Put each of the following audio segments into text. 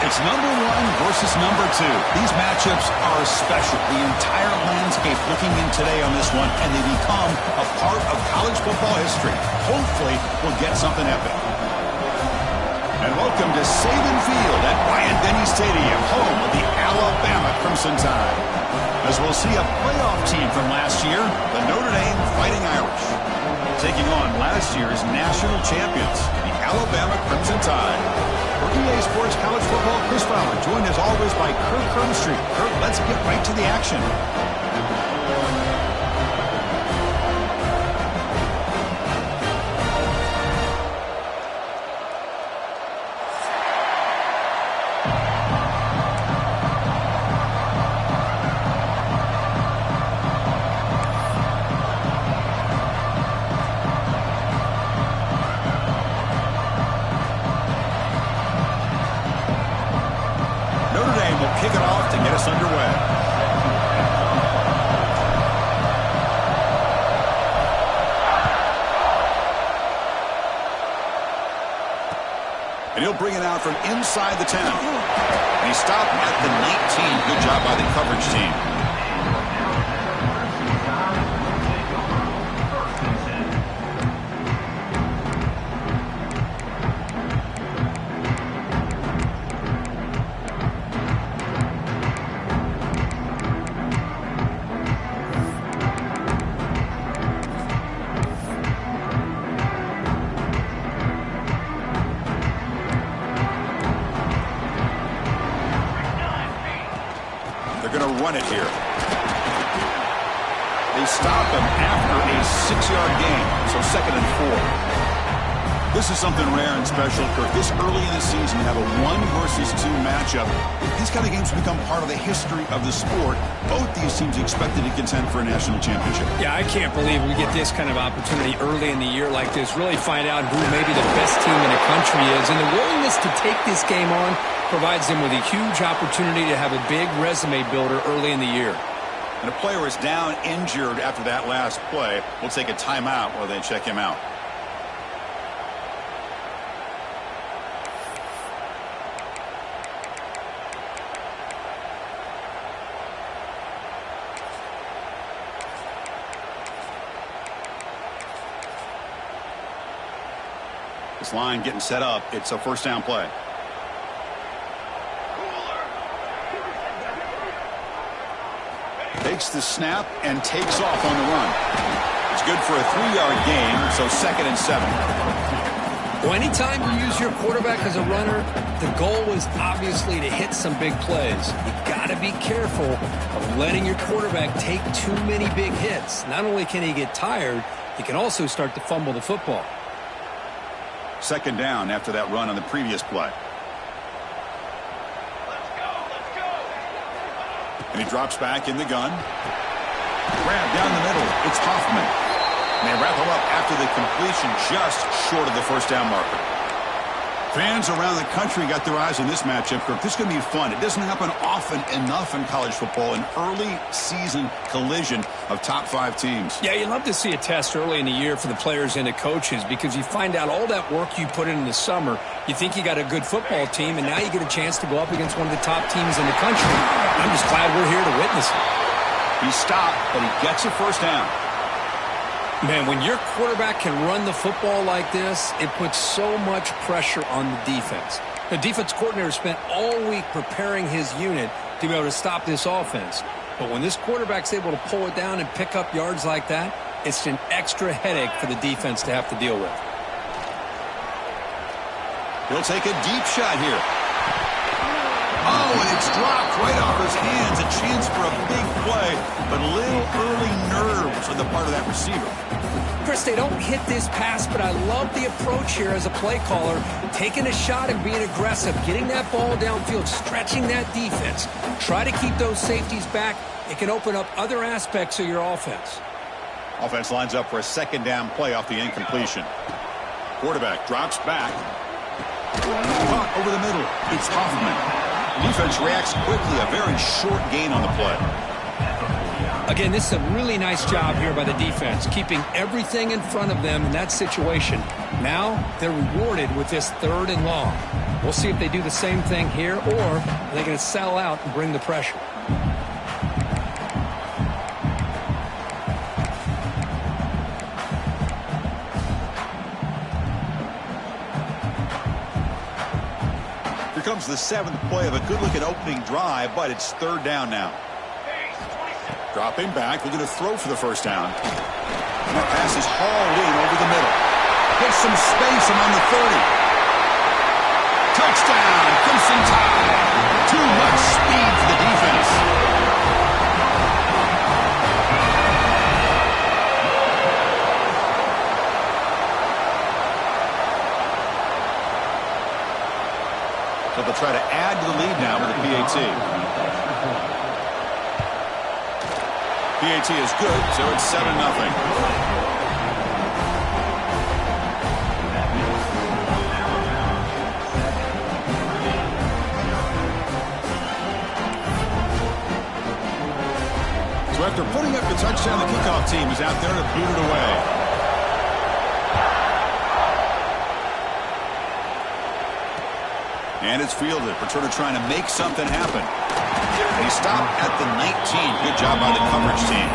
It's number one versus number two. These matchups are special. The entire landscape looking in today on this one, and they become a part of college football history. Hopefully, we'll get something epic. And welcome to Saban Field at Bryant-Denny Stadium, home of the Alabama Crimson Tide. As we'll see a playoff team from last year, the Notre Dame Fighting Irish, taking on last year's national champions, the Alabama Crimson Tide. For EA Sports College Football, Chris Fowler, joined as always by Kirk Crumstreet. Kirk, let's get right to the action. Kick it off to get us underway. And he'll bring it out from inside the 10. And he stopped at the 19. Good job by the coverage team. They're going to run it here. They stop him after a 6-yard gain, so 2nd and 4. This is something rare and special, Kirk. This early in the season, you have a 1 versus 2 matchup. These kind of games become part of the history of the sport. Both these teams expected to contend for a national championship. Yeah, I can't believe we get this kind of opportunity early in the year like this. Really find out who maybe the best team in the country is. And the willingness to take this game on provides them with a huge opportunity to have a big resume builder early in the year. And a player is down injured after that last play. We'll take a timeout while they check him out. This line getting set up. It's a 1st down play. Takes the snap and takes off on the run. It's good for a 3-yard gain, so 2nd and 7. Well, anytime you use your quarterback as a runner, the goal is obviously to hit some big plays. You got to be careful of letting your quarterback take too many big hits. Not only can he get tired, he can also start to fumble the football. 2nd down after that run on the previous play. And he drops back in the gun. Grab down the middle. It's Hoffman. And they wrap him up after the completion just short of the 1st down marker. Fans around the country got their eyes on this matchup. This is going to be fun. It doesn't happen often enough in college football, an early season collision of top 5 teams. Yeah, you love to see a test early in the year for the players and the coaches because you find out all that work you put in the summer. You think you got a good football team, and now you get a chance to go up against one of the top teams in the country. I'm just glad we're here to witness it. He stopped, but he gets a 1st down. Man, when your quarterback can run the football like this, it puts so much pressure on the defense. The defense coordinator spent all week preparing his unit to be able to stop this offense. But when this quarterback's able to pull it down and pick up yards like that, it's an extra headache for the defense to have to deal with. He'll take a deep shot here. Oh, and it's dropped right off his hands. A chance for a big play, but little early nerves on the part of that receiver. Chris, they don't hit this pass, but I love the approach here as a play caller. Taking a shot and being aggressive, getting that ball downfield, stretching that defense. Try to keep those safeties back. It can open up other aspects of your offense. Offense lines up for a 2nd down play off the incompletion. Quarterback drops back. Caught over the middle. It's Hoffman. Defense reacts quickly. A very short gain on the play. Again, this is a really nice job here by the defense, keeping everything in front of them in that situation. Now they're rewarded with this 3rd and long. We'll see if they do the same thing here, or are they going to sell out and bring the pressure. Here comes the 7th play of a good-looking opening drive, but it's 3rd down now. Dropping back, looking to throw for the first down. And that pass is hauled in over the middle. Gets some space among the 30. Touchdown, Crimson Tide. Too much speed for the defense. So they'll try to add to the lead now with a PAT. PAT is good, so it's 7-0. So after putting up the touchdown, the kickoff team is out there to boot it away. And it's fielded. Returner trying to make something happen. And he stopped at the 19. Good job by the coverage team.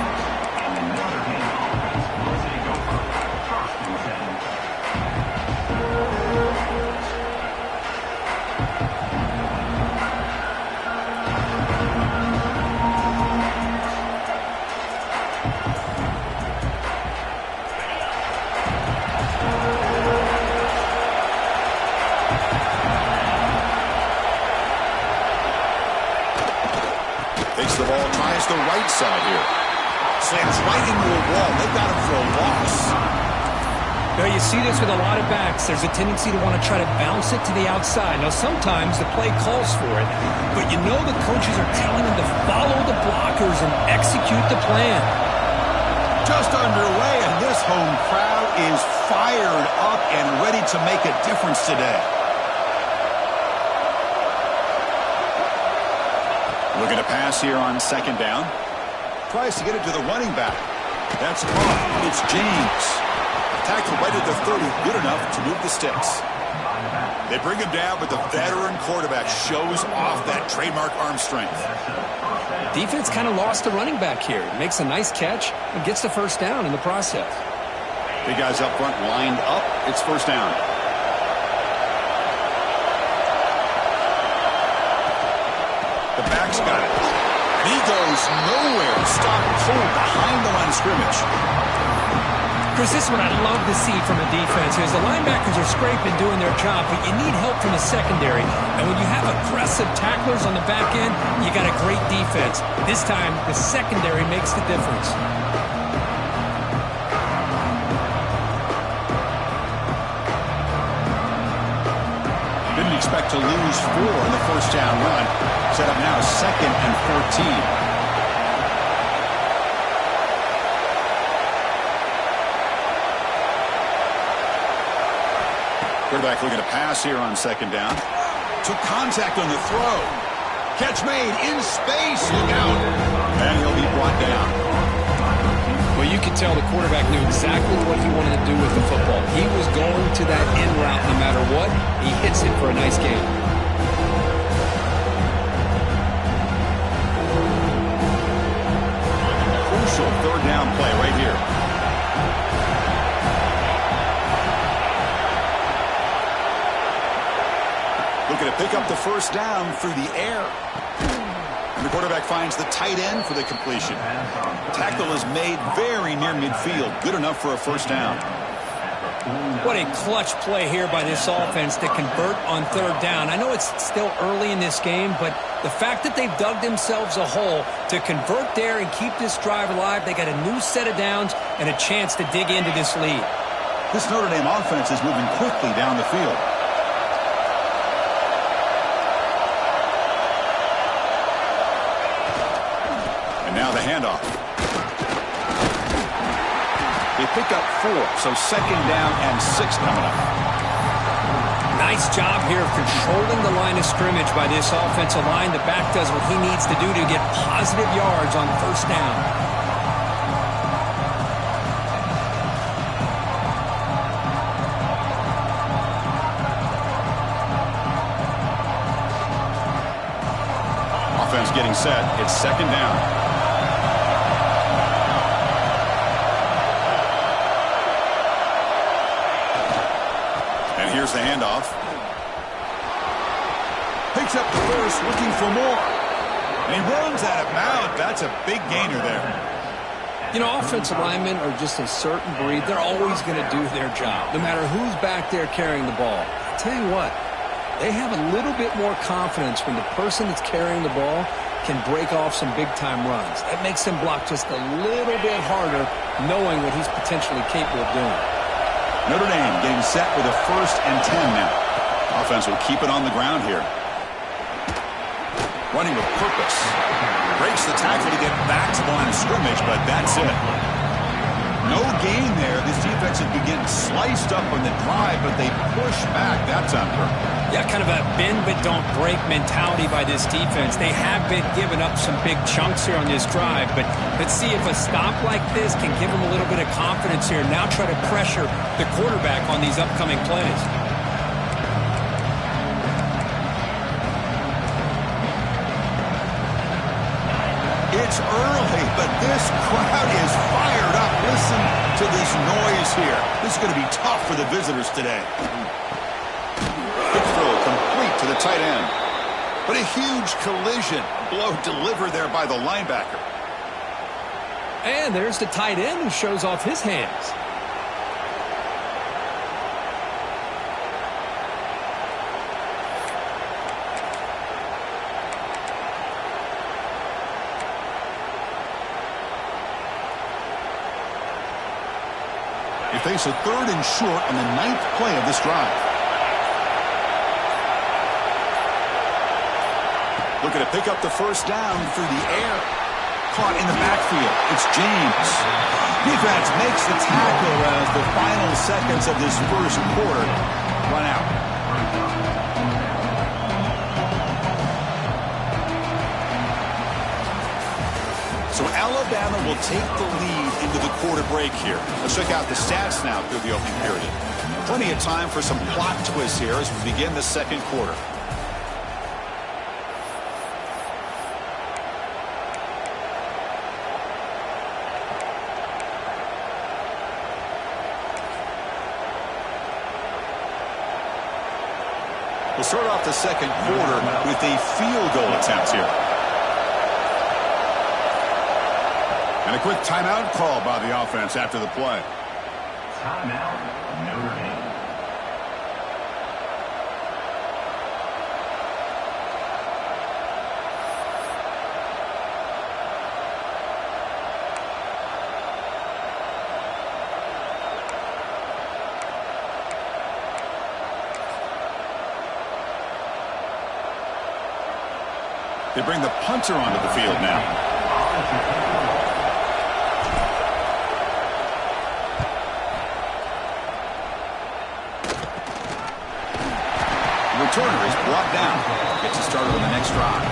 Takes the ball, tries the right side here. Slams right into a wall. They've got him for a loss. Now, you see this with a lot of backs. There's a tendency to want to try to bounce it to the outside. Now, sometimes the play calls for it, but you know the coaches are telling them to follow the blockers and execute the plan. Just underway, and this home crowd is fired up and ready to make a difference today. Looking to pass here on 2nd down. Tries to get it to the running back. That's caught. It's James. Tackle right at the 30. Good enough to move the sticks. They bring him down, but the veteran quarterback shows off that trademark arm strength. Defense kind of lost the running back here. Makes a nice catch and gets the first down in the process. Big guys up front lined up. It's 1st down. The back's got it. And he goes nowhere. Stopped cold behind the line of scrimmage. Chris, this is what I love to see from a defense is the linebackers are scraping, doing their job, but you need help from the secondary. And when you have aggressive tacklers on the back end, you got a great defense. This time, the secondary makes the difference. Didn't expect to lose 4 in the first down run. Set up now 2nd and 14. Quarterback looking to pass here on 2nd down. Took contact on the throw. Catch made in space. Look out. And he'll be brought down. Well, you can tell the quarterback knew exactly what he wanted to do with the football. He was going to that in route no matter what. He hits it for a nice gain. Crucial 3rd down play right here. Looking to pick up the first down through the air. And the quarterback finds the tight end for the completion. Tackle is made very near midfield. Good enough for a first down. What a clutch play here by this offense to convert on 3rd down. I know it's still early in this game, but the fact that they've dug themselves a hole to convert there and keep this drive alive, they got a new set of downs and a chance to dig into this lead. This Notre Dame offense is moving quickly down the field. Now the handoff. They pick up 4, so 2nd down and 6 coming up. Nice job here of controlling the line of scrimmage by this offensive line. The back does what he needs to do to get positive yards on 1st down. offense getting set. It's second down. And here's the handoff. Picks up the first, looking for more. And he runs out of bounds. That's a big gainer there. You know, offensive linemen are just a certain breed. They're always going to do their job, no matter who's back there carrying the ball. I tell you what, they have a little bit more confidence when the person that's carrying the ball can break off some big-time runs. That makes them block just a little bit harder, knowing what he's potentially capable of doing. Notre Dame getting set with a 1st and 10 now. Offense will keep it on the ground here. Running with purpose. Breaks the tackle to get back to the line of scrimmage, but that's it. No gain there. This defense has been getting sliced up on the drive, but they push back. That's on purpose. Yeah, kind of a bend but don't break mentality by this defense. They have been giving up some big chunks here on this drive, but let's see if a stop like this can give them a little bit of confidence here. Now try to pressure the quarterback on these upcoming plays. It's early, but this crowd is fired up. Listen to this noise here. This is going to be tough for the visitors today. Quick throw complete to the tight end. But a huge collision. Blow delivered there by the linebacker. And there's the tight end who shows off his hands. They face a 3rd and short on the 9th play of this drive. Looking to pick up the first down through the air. Caught in the backfield. It's James. Defense makes the tackle as the final seconds of this first quarter run out. So Alabama will take the lead into the quarter break here. Let's check out the stats now through the opening period. Plenty of time for some plot twists here as we begin the second quarter. We'll start off the second quarter with a field goal attempt here. And a quick timeout call by the offense after the play. Timeout, Notre Dame. They bring the punter onto the field now. The returner is brought down. Gets us started on the next drive.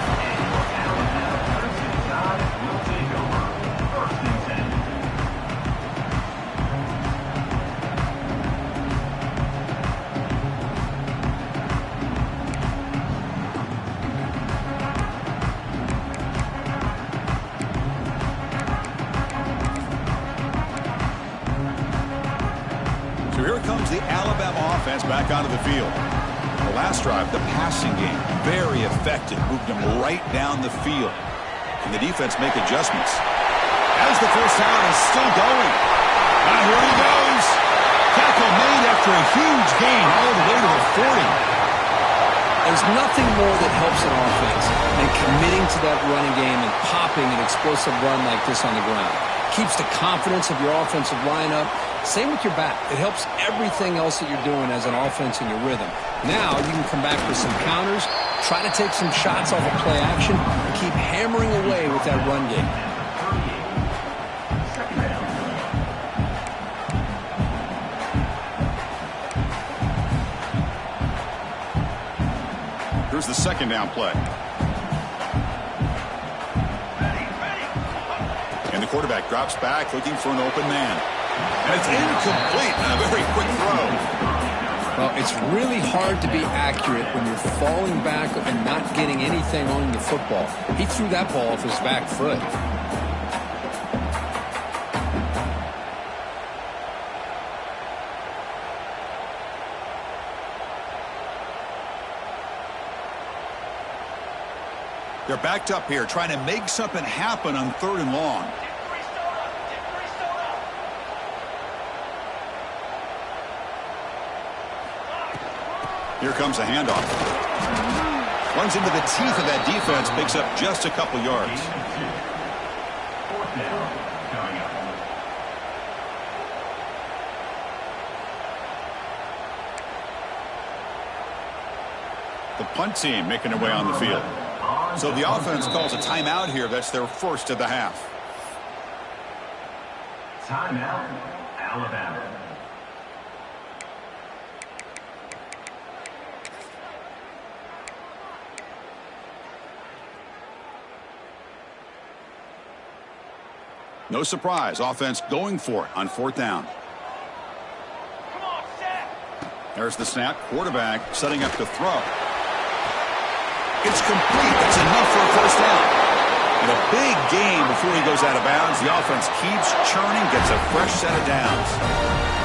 So here comes the Alabama offense back onto the field. The last drive, the passing game, very effective. Moved them right down the field. And the defense make adjustments. As the first down is still going. Now here he goes. Tackle made after a huge gain all the way to the 40. There's nothing more that helps an offense than committing to that running game and popping an explosive run like this on the ground. Keeps the confidence of your offensive lineup. Same with your back. It helps everything else that you're doing as an offense in your rhythm. Now you can come back for some counters, try to take some shots off of play action, and keep hammering away with that run game. Here's the second down play. And the quarterback drops back looking for an open man. And it's incomplete and a very quick throw. Well, it's really hard to be accurate when you're falling back and not getting anything on the football. He threw that ball off his back foot. They're backed up here, trying to make something happen on 3rd and long. Here comes a handoff. Runs into the teeth of that defense, picks up just a couple yards. 4th down, coming up. The punt team making their way on the field. So the offense calls a timeout here. That's their first of the half. Timeout, Alabama. No surprise, offense going for it on 4th down. There's the snap. Quarterback setting up to throw. It's complete. That's enough for a first down. And a big gain before he goes out of bounds. The offense keeps churning, gets a fresh set of downs.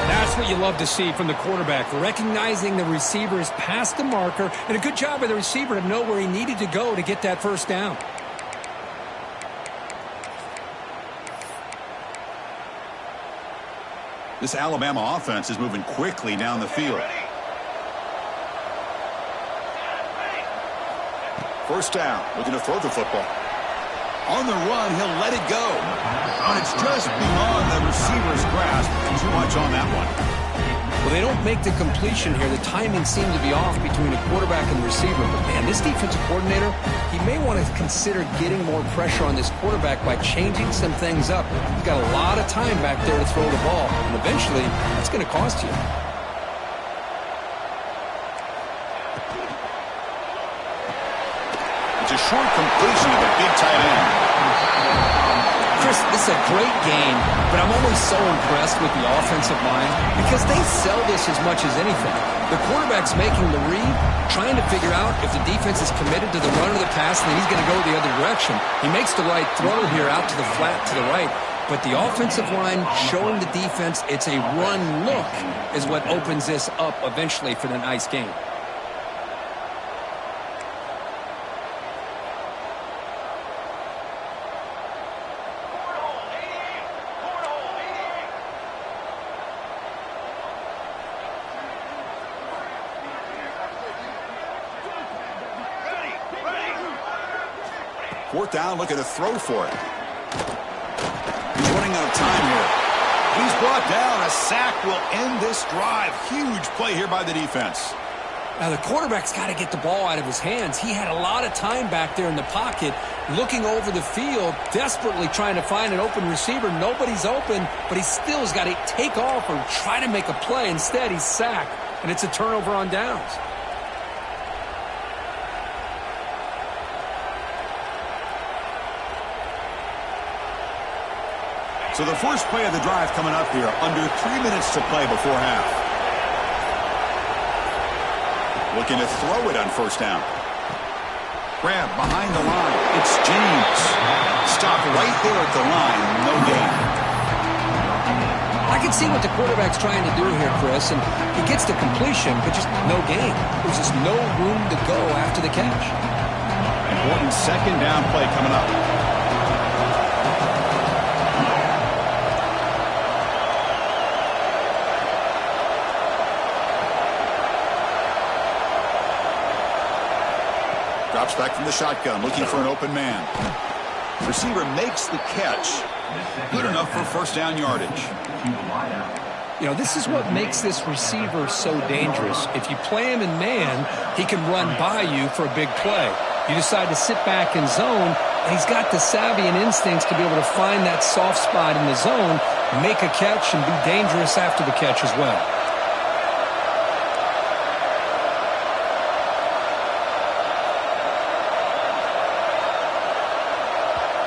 That's what you love to see from the quarterback, recognizing the receiver is past the marker, and a good job by the receiver to know where he needed to go to get that first down. This Alabama offense is moving quickly down the field. First down, looking to throw the football. On the run, he'll let it go. And it's just beyond the receiver's grasp. Too much on that one. Well, they don't make the completion here. The timing seemed to be off between the quarterback and the receiver. But, man, this defensive coordinator, he may want to consider getting more pressure on this quarterback by changing some things up. He's got a lot of time back there to throw the ball. And eventually, that's going to cost you. It's a short completion of the big tight end. Chris, this is a great game, but I'm always so impressed with the offensive line because they sell this as much as anything. The quarterback's making the read, trying to figure out if the defense is committed to the run or the pass, and then he's going to go the other direction. He makes the right throw here out to the flat to the right, but the offensive line showing the defense it's a run look is what opens this up eventually for the nice game. Fourth down, looking to throw for it. He's running out of time here. He's brought down. A sack will end this drive. Huge play here by the defense. Now, the quarterback's got to get the ball out of his hands. He had a lot of time back there in the pocket, looking over the field, desperately trying to find an open receiver. Nobody's open, but he still has got to take off or try to make a play. Instead, he's sacked, and it's a turnover on downs. So the first play of the drive coming up here, under 3 minutes to play before half. Looking to throw it on first down. Grab behind the line. It's James. Stop right there at the line. No gain. I can see what the quarterback's trying to do here, Chris, and he gets the completion, but just no gain. There's just no room to go after the catch. Important second down play coming up. Drops back from the shotgun, looking for an open man. Receiver makes the catch. Good enough for first down yardage. You know, this is what makes this receiver so dangerous. If you play him in man, he can run by you for a big play. You decide to sit back in zone, and he's got the savvy and instincts to be able to find that soft spot in the zone, make a catch, and be dangerous after the catch as well.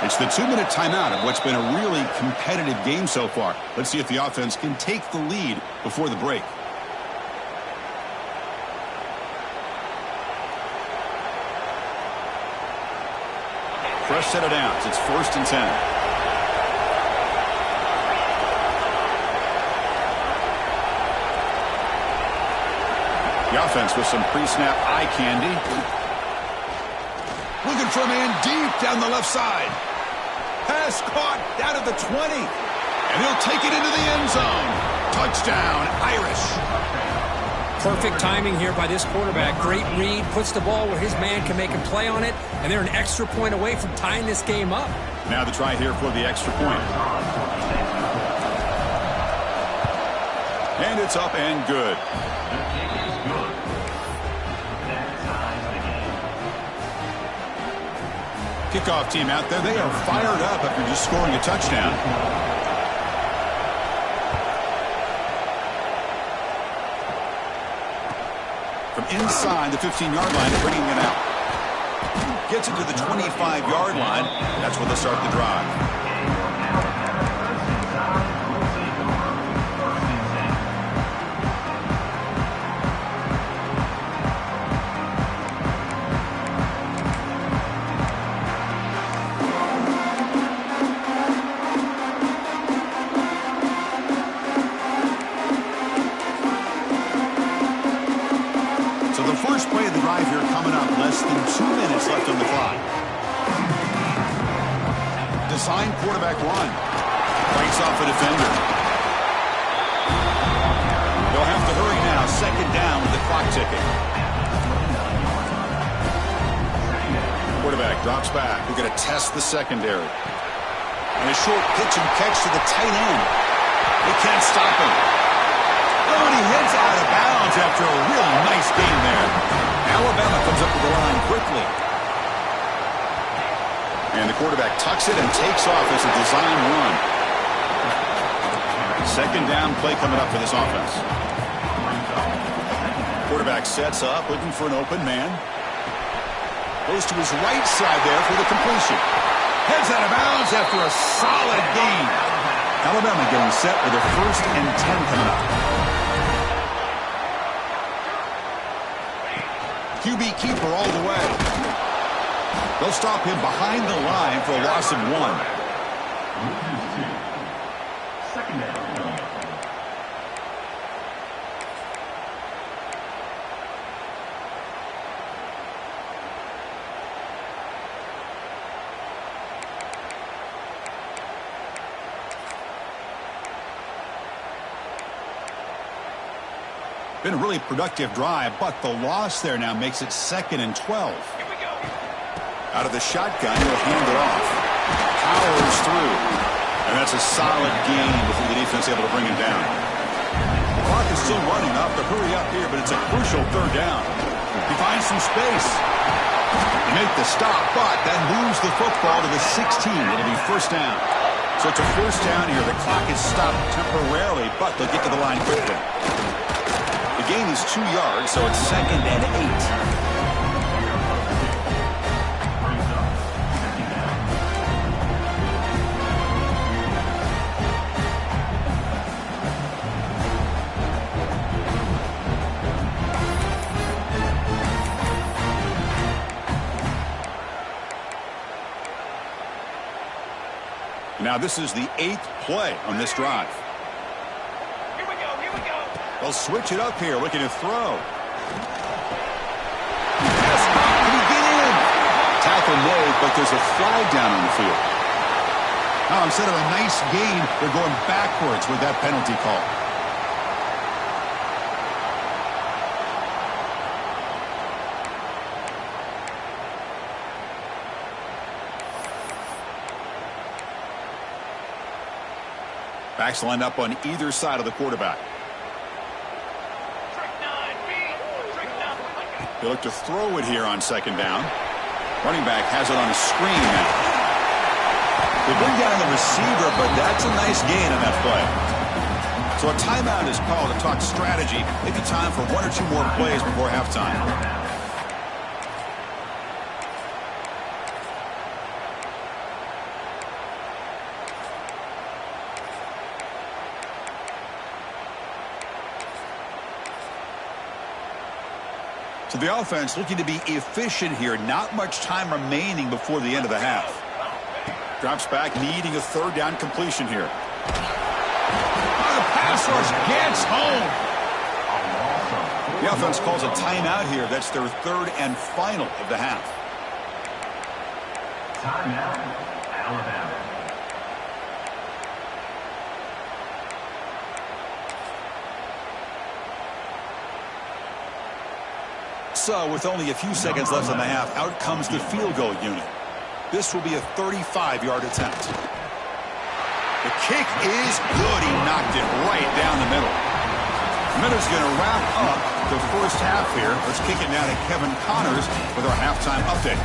It's the 2-minute timeout of what's been a really competitive game so far. Let's see if the offense can take the lead before the break. fresh set of downs. It's 1st and 10. The offense with some pre-snap eye candy. Looking for a man deep down the left side. Pass caught down at the 20. And he'll take it into the end zone. Touchdown, Irish. Perfect timing here by this quarterback. Great read, puts the ball where his man can make a play on it, and they're an extra point away from tying this game up. Now the try here for the extra point. And it's up and good. Kickoff team out there, they are fired up after just scoring a touchdown. From inside the 15-yard line, bringing it out. Gets it to the 25-yard line. That's where they'll start the drive. Design quarterback run. Breaks off a defender. They'll have to hurry now. 2nd down with the clock ticking. Quarterback drops back. We're going to test the secondary. And a short pitch and catch to the tight end. They can't stop him. Oh, and he heads out of bounds after a really nice game there. Alabama comes up to the line quickly. And the quarterback tucks it and takes off as a design run. 2nd down play coming up for this offense. Quarterback sets up, looking for an open man. Goes to his right side there for the completion. Heads out of bounds after a solid gain. Alabama getting set with a 1st and 10 coming up. QB keeper all the way. They'll stop him behind the line for a loss of 1. Been a really productive drive, but the loss there now makes it 2nd and 12. Out of the shotgun, he'll hand it off. Powers through. And that's a solid gain before the defense able to bring him down. The clock is still running. Off to hurry up here, but it's a crucial 3rd down. He finds some space. They make the stop, but that moves the football to the 16. It'll be 1st down. So it's a 1st down here. The clock is stopped temporarily, but they'll get to the line quickly. The gain is 2 yards, so it's 2nd and 8. Now this is the 8th play on this drive. Here we go. They'll switch it up here, looking to throw. Pass caught. Can he get in? Tackle made, but there's a flag down on the field. Now instead of a nice gain, they're going backwards with that penalty call. Backs lined up on either side of the quarterback. They look to throw it here on 2nd down. Running back has it on a screen now. They bring down the receiver, but that's a nice gain on that play. So a timeout is called to talk strategy. Maybe time for 1 or 2 more plays before halftime. So the offense looking to be efficient here. Not much time remaining before the end of the half. Drops back, needing a third down completion here. The pass rush gets home. The offense calls a timeout here. That's their third and final of the half. Timeout, Alabama. So, with only a few seconds left in the half, out comes the field goal unit. This will be a 35-yard attempt. The kick is good. He knocked it right down the middle. Miller's going to wrap up the first half here. Let's kick it now to Kevin Connors with our halftime update.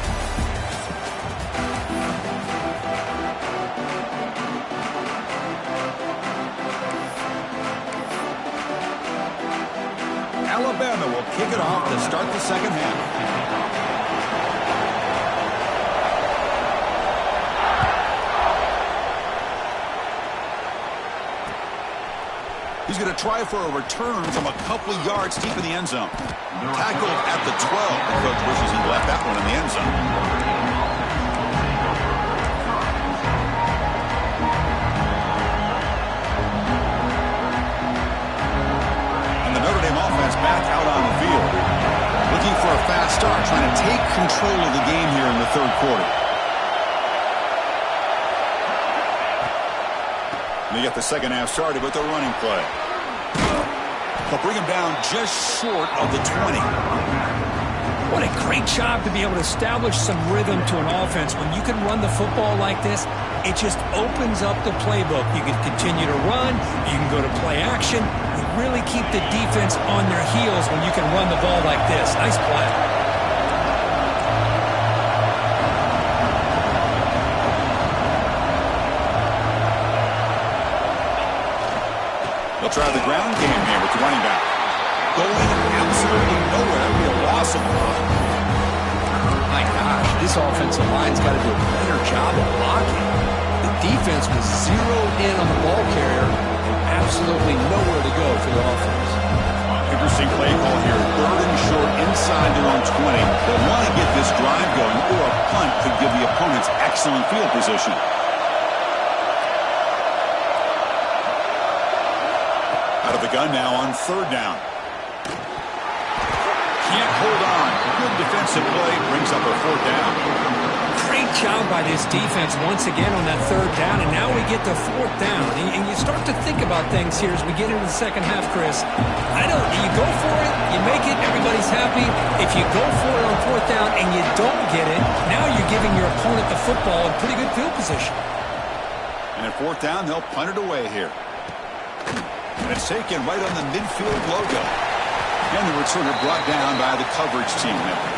Alabama will kick it off to start the second half. He's going to try for a return from a couple of yards deep in the end zone. Tackled at the 12. The coach wishes he left that one in the end zone. And the Notre Dame offense back out on the field. Looking for a fast start, trying to take control of the game here in the third quarter. They get the second half started with the running play. They'll bring him down just short of the 20. What a great job to be able to establish some rhythm to an offense. When you can run the football like this, it just opens up the playbook. You can continue to run. You can go to play action. You really keep the defense on their heels when you can run the ball like this. Nice play. They'll try the ground game here with the running back. Going absolutely nowhere. It'll be a loss of one. My gosh, this offensive line's got to do a better job of blocking. The defense was zeroed in on the ball carrier and absolutely nowhere to go for the offense. Interesting play call here. Third and short inside their own 20. They'll want to get this drive going, or a punt could give the opponents excellent field position. Out of the gun now on third down. Can't hold on. Good defensive play. Brings up a fourth down. Great job by this defense once again on that third down, and now we get to fourth down. And you start to think about things here as we get into the second half, Chris. You go for it, you make it, everybody's happy. If you go for it on fourth down and you don't get it, now you're giving your opponent the football in pretty good field position. And at fourth down, they'll punt it away here. And it's taken right on the midfield logo. And the returner brought down by the coverage team member.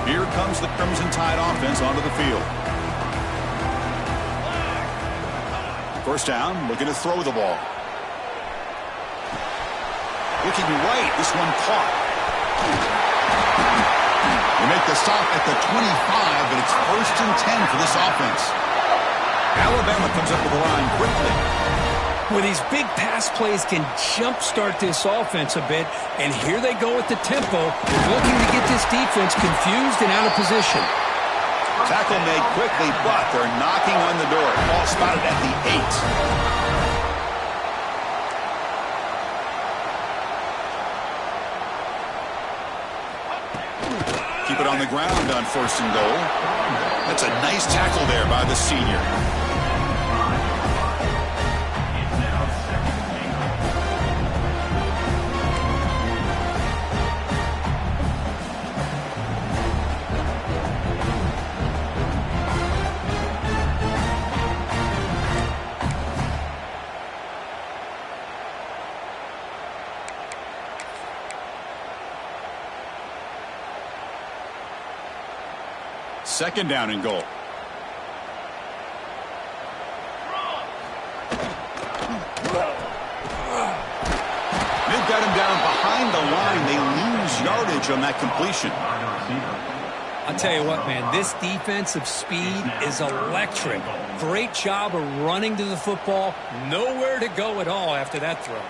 Here comes the Crimson Tide offense onto the field. First down, looking to throw the ball. Looking right, this one caught. They make the stop at the 25, but it's first and 10 for this offense. Alabama comes up with the line quickly. Well, these big pass plays can jumpstart this offense a bit, and here they go with the tempo, looking to get this defense confused and out of position. Tackle made quickly, but they're knocking on the door. Ball spotted at the 8. Keep it on the ground on first and goal. That's a nice tackle there by the senior. Second down and goal. They've got him down behind coverage on that completion. I'll tell you what, man, this defensive speed is electric. Great job of running to the football. Nowhere to go at all after that throw.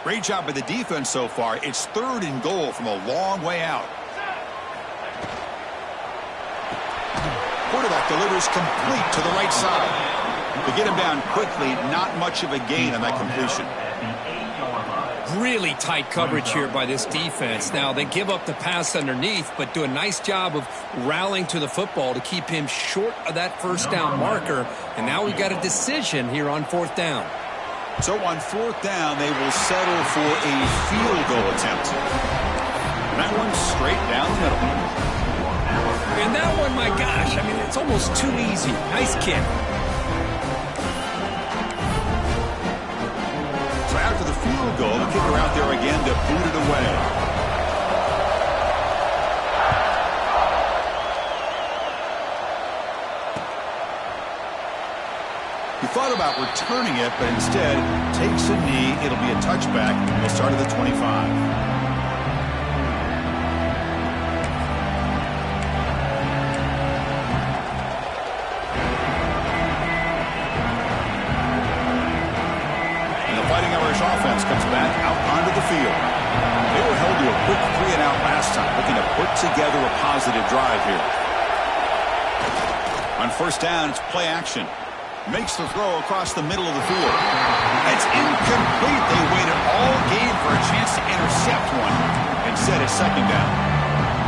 Great job by the defense so far. It's 3rd and goal from a long way out. Quarterback delivers complete to the right side. To get him down quickly, not much of a gain on that completion. Really tight coverage here by this defense. Now, they give up the pass underneath, but do a nice job of rallying to the football to keep him short of that first down marker. And now we've got a decision here on 4th down. So on 4th down, they will settle for a field goal attempt. And that one's straight down the middle. And that one, my gosh, I mean, it's almost too easy. Nice kick. So after the field goal, the kicker out there again to boot it away. He thought about returning it, but instead takes a knee. It'll be a touchback. They'll start at the 25. Offense comes back out onto the field. They were held to a quick 3-and-out last time, looking to put together a positive drive here. On 1st down, it's play action. Makes the throw across the middle of the field. It's incomplete. They waited all game for a chance to intercept one. Instead, it's 2nd down.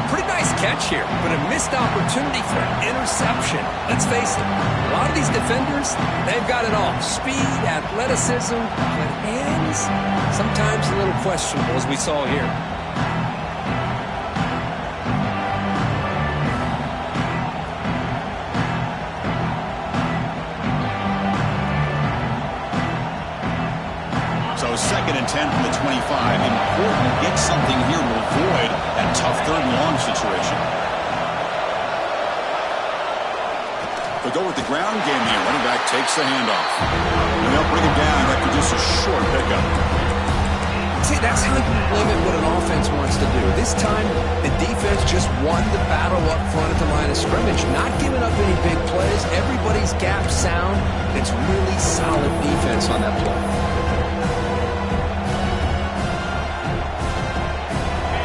Pretty nice catch here, but a missed opportunity for an interception. Let's face it, a lot of these defenders, they've got it all. Speed, athleticism, but hands, sometimes a little questionable, as we saw here. So 2nd and 10 from the 25. Important to get something here to avoid that tough 3rd and long situation. They'll go with the ground game here. Running back takes the handoff. And they'll bring him down after just a short pickup. See, that's how you limit what an offense wants to do. This time, the defense just won the battle up front at the line of scrimmage, not giving up any big plays. Everybody's gap sound. It's really solid defense on that play.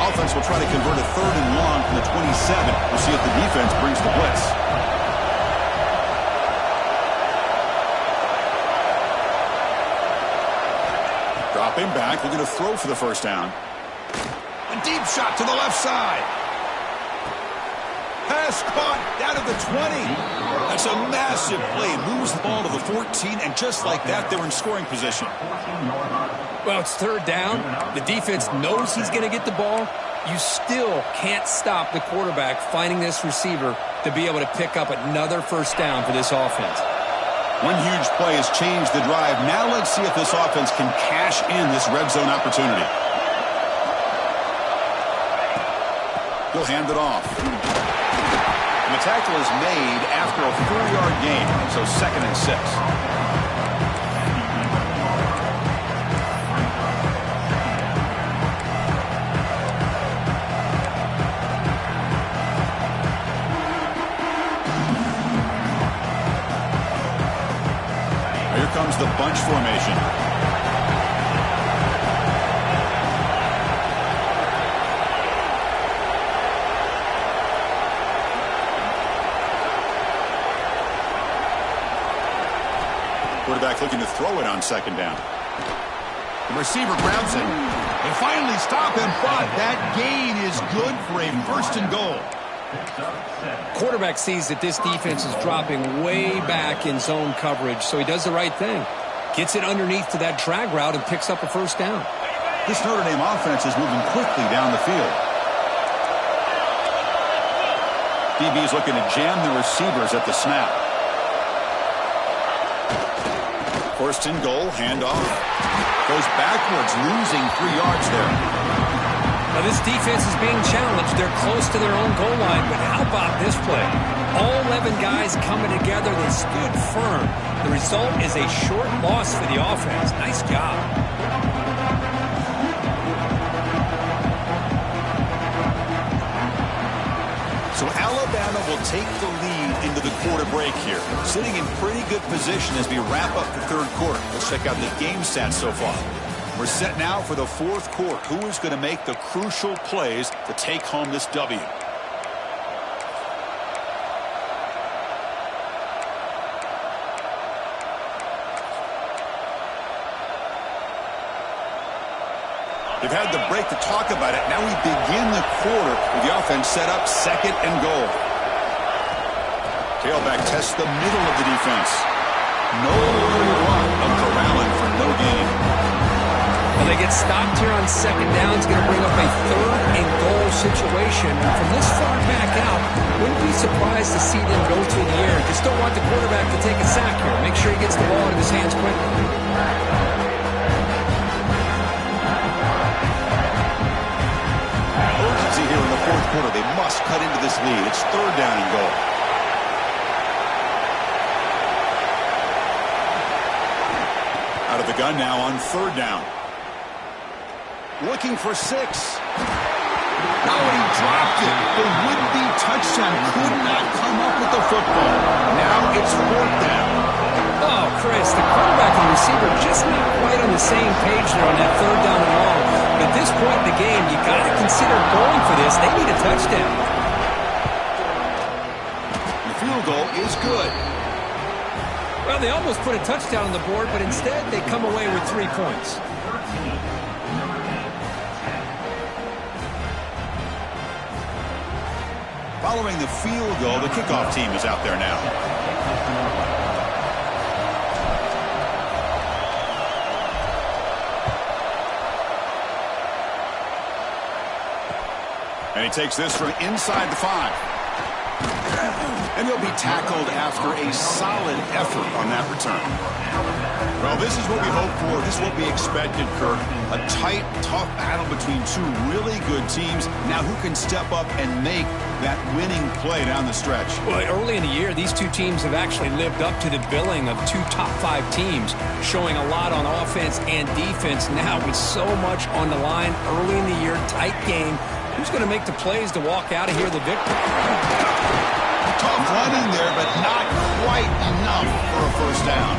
Offense will try to convert a 3rd and long from the 27. We'll see if the defense brings the blitz. Dropping back, looking to throw for the 1st down. A deep shot to the left side. Pass caught down at the 20. That's a massive play. Moves the ball to the 14, and just like that, they're in scoring position. Well, it's 3rd down. The defense knows he's going to get the ball. You still can't stop the quarterback finding this receiver to be able to pick up another 1st down for this offense. One huge play has changed the drive. Now let's see if this offense can cash in this red zone opportunity. He'll hand it off. And the tackle is made after a 4-yard gain, so 2nd and 6. Comes the bunch formation. Quarterback looking to throw it on 2nd down. The receiver grabs it. They finally stop him, but that gain is good for a 1st and goal. Quarterback sees that this defense is dropping way back in zone coverage, so he does the right thing. Gets it underneath to that drag route and picks up a 1st down. This Notre Dame offense is moving quickly down the field. DB is looking to jam the receivers at the snap. 1st and goal, handoff. Goes backwards, losing 3 yards there. Now, this defense is being challenged. They're close to their own goal line, but how about this play? All 11 guys coming together. They stood firm. The result is a short loss for the offense. Nice job. So Alabama will take the lead into the quarter break here, sitting in pretty good position as we wrap up the third quarter. Let's check out the game stats so far. We're set now for the fourth quarter. Who is going to make the crucial plays to take home this W? They've had the break to talk about it. Now we begin the quarter with the offense set up second and goal. Tailback tests the middle of the defense. No run of corralling for no gain. Well, they get stopped here on second down. It's going to bring up a third and goal situation. And from this far back out, wouldn't be surprised to see them go through the air. Just don't want the quarterback to take a sack here. Make sure he gets the ball in his hands quickly. Urgency here in the fourth quarter. They must cut into this lead. It's third down and goal. Out of the gun now on third down. Looking for 6. Now he dropped it. The would-be touchdown could not come up with the football. Now it's fourth down. Oh, Chris, the quarterback and the receiver just not quite on the same page there on that third down and long. But at this point in the game, you got to consider going for this. They need a touchdown. The field goal is good. Well, they almost put a touchdown on the board, but instead they come away with 3 points. Following the field goal, the kickoff team is out there now. And he takes this from inside the 5. And he'll be tackled after a solid effort on that return. Well, this is what we hoped for. This is what we expected, Kirk. A tight, tough battle between two really good teams. Now who can step up and make that winning play down the stretch? Well, early in the year, these two teams have actually lived up to the billing of 2 top 5 teams, showing a lot on offense and defense. Now with so much on the line early in the year, tight game. Who's going to make the plays to walk out of here the victor? Tough running there, but not quite enough for a first down.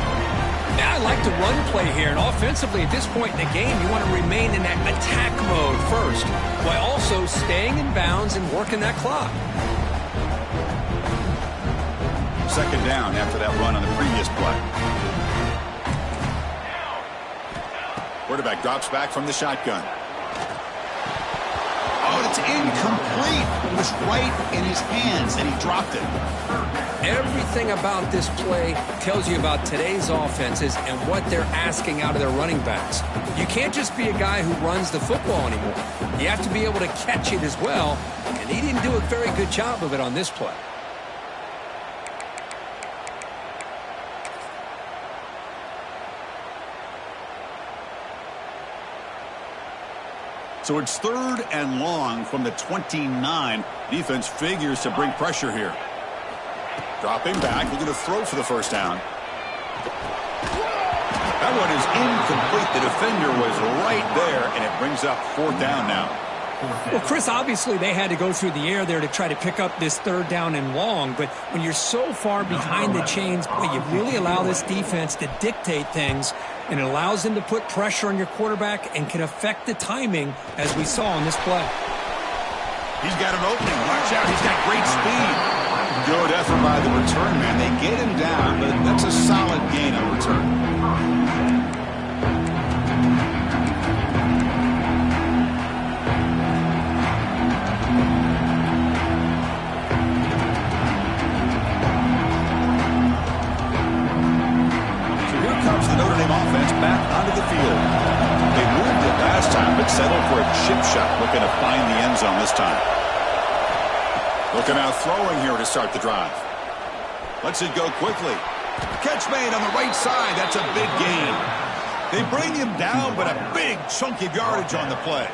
Yeah, I like the run play here, and offensively at this point in the game, you want to remain in that attack mode first, while also staying in bounds and working that clock. Second down after that run on the previous play. Quarterback drops back from the shotgun. Oh, it's incomplete. It was right in his hands, and he dropped it. Everything about this play tells you about today's offenses and what they're asking out of their running backs. You can't just be a guy who runs the football anymore. You have to be able to catch it as well, and he didn't do a very good job of it on this play. So it's third and long from the 29. Defense figures to bring pressure here. Dropping back, looking to throw for the first down. That one is incomplete. The defender was right there, and it brings up fourth down now. Well, Chris, obviously they had to go through the air there to try to pick up this third down and long, but when you're so far behind the chains, boy, you really allow this defense to dictate things, and it allows them to put pressure on your quarterback and can affect the timing, as we saw on this play. He's got an opening. Watch out. He's got great speed. Good effort by the return man. They get him down, but that's a solid gain on return. Offense back onto the field. They moved it last time, but settled for a chip shot, looking to find the end zone this time. Looking out throwing here to start the drive. Lets it go quickly. Catch made on the right side. That's a big gain. They bring him down, but a big chunk of yardage on the play.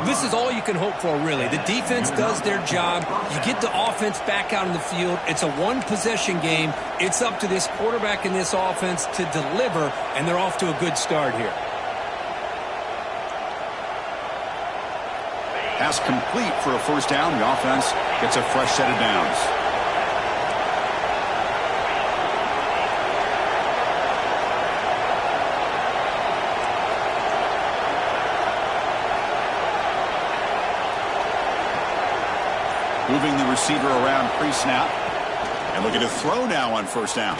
This is all you can hope for, really. The defense does their job. You get the offense back out in the field. It's a one-possession game. It's up to this quarterback and this offense to deliver, and they're off to a good start here. Pass complete for a first down. The offense gets a fresh set of downs. Moving the receiver around pre-snap. And looking to throw now on first down.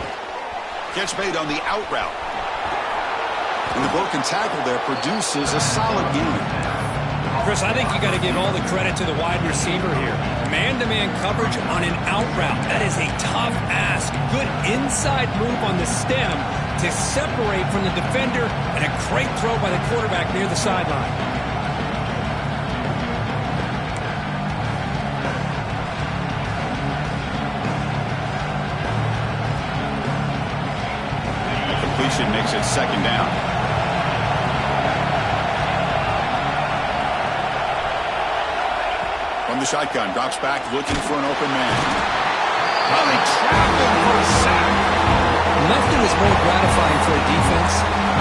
Catch made on the out route. And the broken tackle there produces a solid gain. Chris, I think you got to give all the credit to the wide receiver here. Man-to-man coverage on an out route. That is a tough ask. Good inside move on the stem to separate from the defender, and a great throw by the quarterback near the sideline. Makes it second down. From the shotgun, drops back, looking for an open man. Well, they trapped him for a sack. Nothing is more gratifying for a defense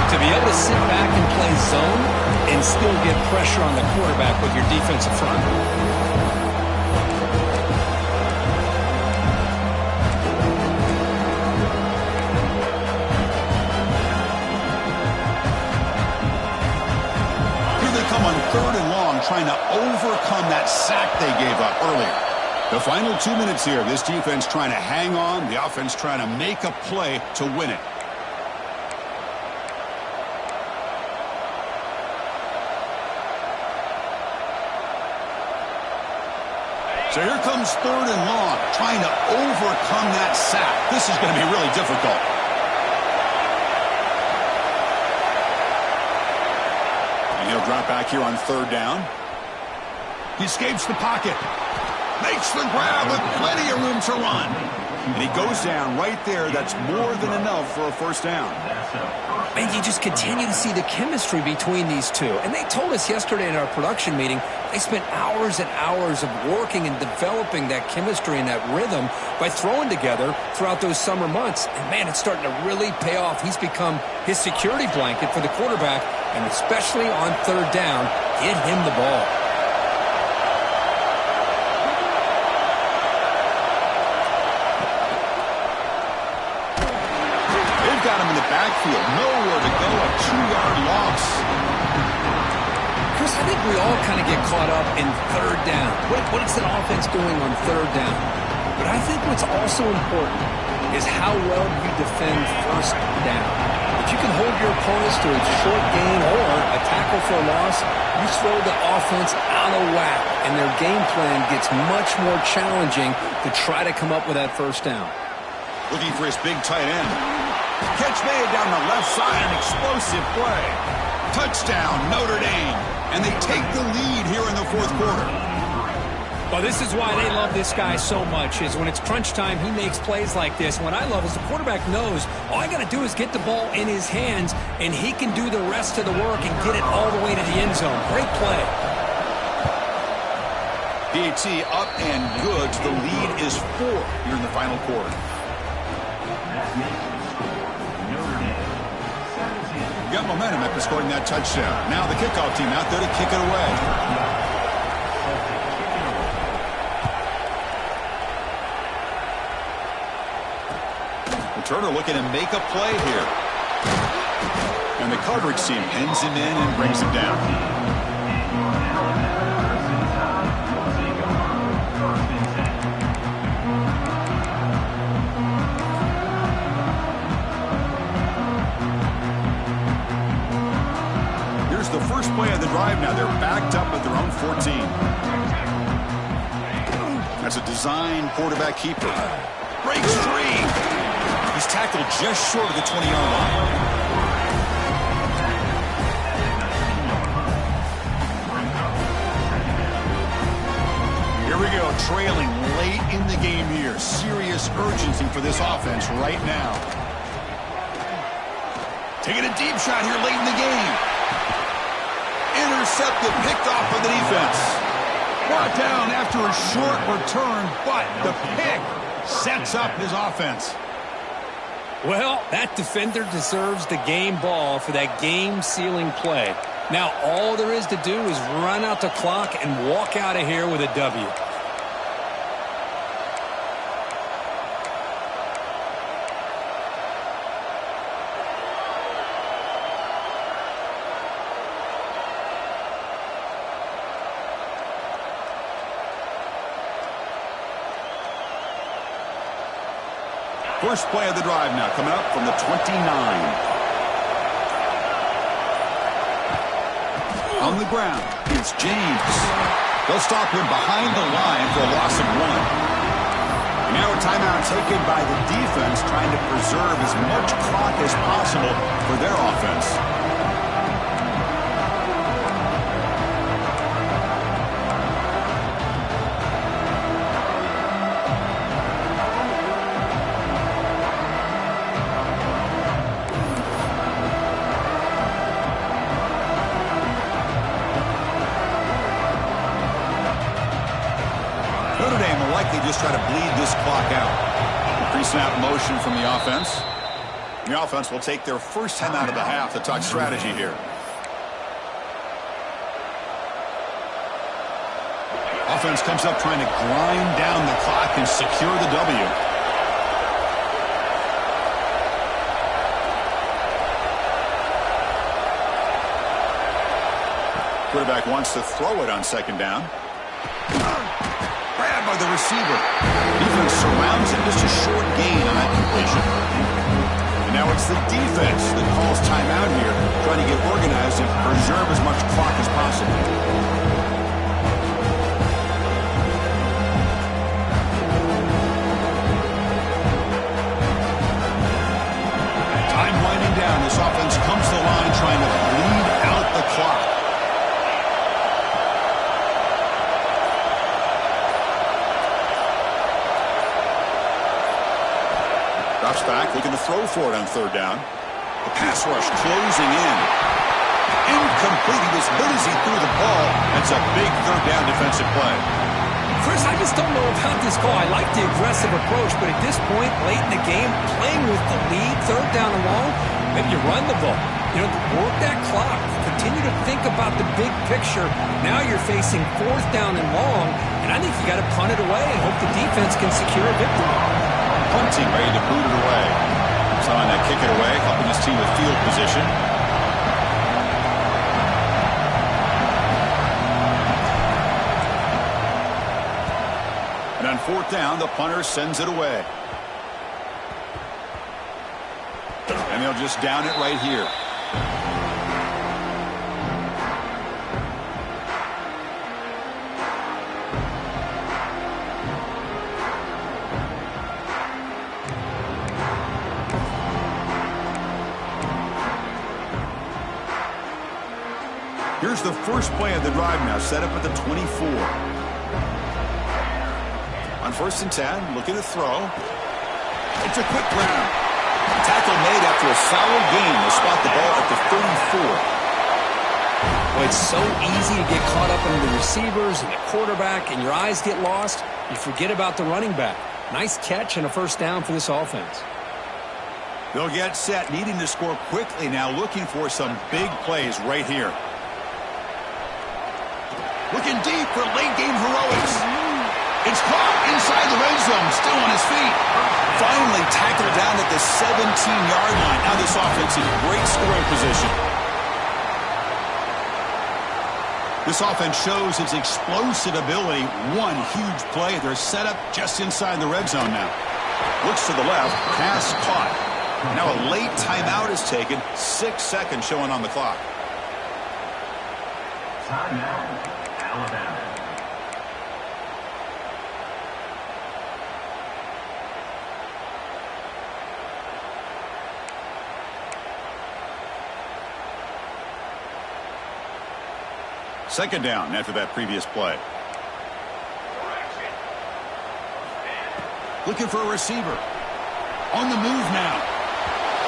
to be able to sit back and play zone and still get pressure on the quarterback with your defensive front. On third and long, trying to overcome that sack they gave up earlier. The final 2 minutes here, this defense trying to hang on, the offense trying to make a play to win it. So here comes third and long, trying to overcome that sack. This is going to be really difficult. He'll drop back here on third down. He escapes the pocket. Makes the grab with plenty of room to run. And he goes down right there. That's more than enough for a first down. And you just continue to see the chemistry between these two. And they told us yesterday in our production meeting, they spent hours and hours of working and developing that chemistry and that rhythm by throwing together throughout those summer months. And, man, it's starting to really pay off. He's become his security blanket for the quarterback, and especially on third down, get him the ball. They've got him in the backfield. Nowhere to go. A 2-yard loss. Chris, I think we all kind of get caught up in third down. What is an offense doing on third down? But I think what's also important is how well you defend first down. If you can hold your opponents to a short gain or a tackle for a loss, you throw the offense out of whack, and their game plan gets much more challenging to try to come up with that first down. Looking for his big tight end. Catch made down the left side, an explosive play. Touchdown, Notre Dame. And they take the lead here in the fourth quarter. Well, this is why they love this guy so much, is when it's crunch time, he makes plays like this. What I love is the quarterback knows all I got to do is get the ball in his hands, and he can do the rest of the work and get it all the way to the end zone. Great play. PAT up and good. The lead is 4 here in the final quarter. Got momentum after scoring that touchdown. Now the kickoff team out there to kick it away. Turner looking to make a play here. And the coverage team pins him in and brings him down. Here's the first play of the drive now. They're backed up at their own 14. That's a design quarterback keeper. Breaks free. He's tackled just short of the 20-yard line. Here we go, trailing late in the game here. Serious urgency for this offense right now. Taking a deep shot here late in the game. intercepted, picked off by the defense. Brought down after a short return, but the pick sets up his offense. Well, that defender deserves the game ball for that game-sealing play. Now, all there is to do is run out the clock and walk out of here with a W. First play of the drive now, coming up from the 29. On the ground, it's James. They'll stop him behind the line for a loss of 1. Now a timeout taken by the defense, trying to preserve as much clock as possible for their offense. Just try to bleed this clock out. Pre-snap motion from the offense. The offense will take their first time out of the half to talk strategy here. Offense comes up trying to grind down the clock and secure the W. Quarterback wants to throw it on second down. Grabbed by the receiver. Defense surrounds him. Just a short gain on that completion. And now it's the defense that calls timeout here, trying to get organized and preserve as much clock as possible. Time winding down. This offense comes to the line trying to bleed out the clock. Drops back, looking to throw for it on third down. The pass rush closing in. Incomplete. He was hit as he threw the ball. That's a big third down defensive play. Chris, I just don't know about this call. I like the aggressive approach, but at this point, late in the game, playing with the lead, third down and long, maybe you run the ball. You know, work that clock. Continue to think about the big picture. Now you're facing fourth down and long, and I think you got to punt it away and hope the defense can secure a victory. Punting, ready to boot it away. Trying to kick it away, helping his team with field position. And on fourth down, the punter sends it away. And they'll just down it right here. Here's the first play of the drive now, set up at the 24. On first and 10, looking to throw. It's a quick round. Tackle made after a solid gain. They spot the ball at the 34. Well, it's so easy to get caught up in the receivers and the quarterback, and your eyes get lost. You forget about the running back. Nice catch and a first down for this offense. They'll get set, needing to score quickly now, looking for some big plays right here. Looking deep for late-game heroics. It's caught inside the red zone, still on his feet. Finally tackled down at the 17-yard line. Now this offense in great scoring position. This offense shows its explosive ability. One huge play. They're set up just inside the red zone now. Looks to the left. Pass caught. Now a late timeout is taken. 6 seconds showing on the clock. Timeout. Alabama. Second down after that previous play. Looking for a receiver. On the move now.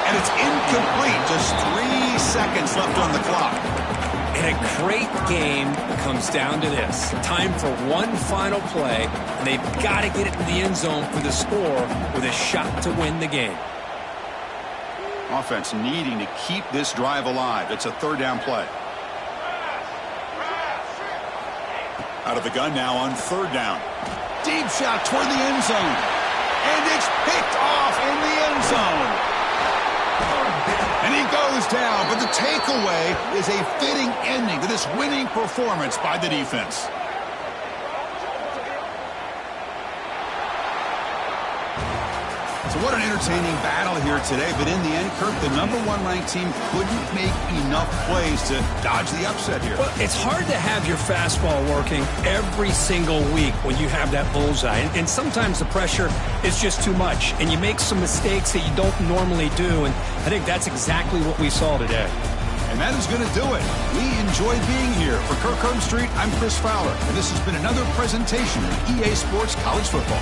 And it's incomplete. Just 3 seconds left on the clock. And a great game comes down to this. Time for one final play, and they've got to get it in the end zone for the score with a shot to win the game. Offense needing to keep this drive alive. It's a third down play. Out of the gun now on third down. Deep shot toward the end zone. And it's picked off in the end zone. And he goes down, but the takeaway is a fitting ending to this winning performance by the defense. So what an entertaining battle here today, but in the end, Kirk, the #1 ranked team couldn't make enough plays to dodge the upset here. Well, it's hard to have your fastball working every single week when you have that bullseye. And sometimes the pressure is just too much, and you make some mistakes that you don't normally do, and I think that's exactly what we saw today. And that is going to do it. We enjoyed being here. For Kirk Street, I'm Chris Fowler, and this has been another presentation of EA Sports College Football.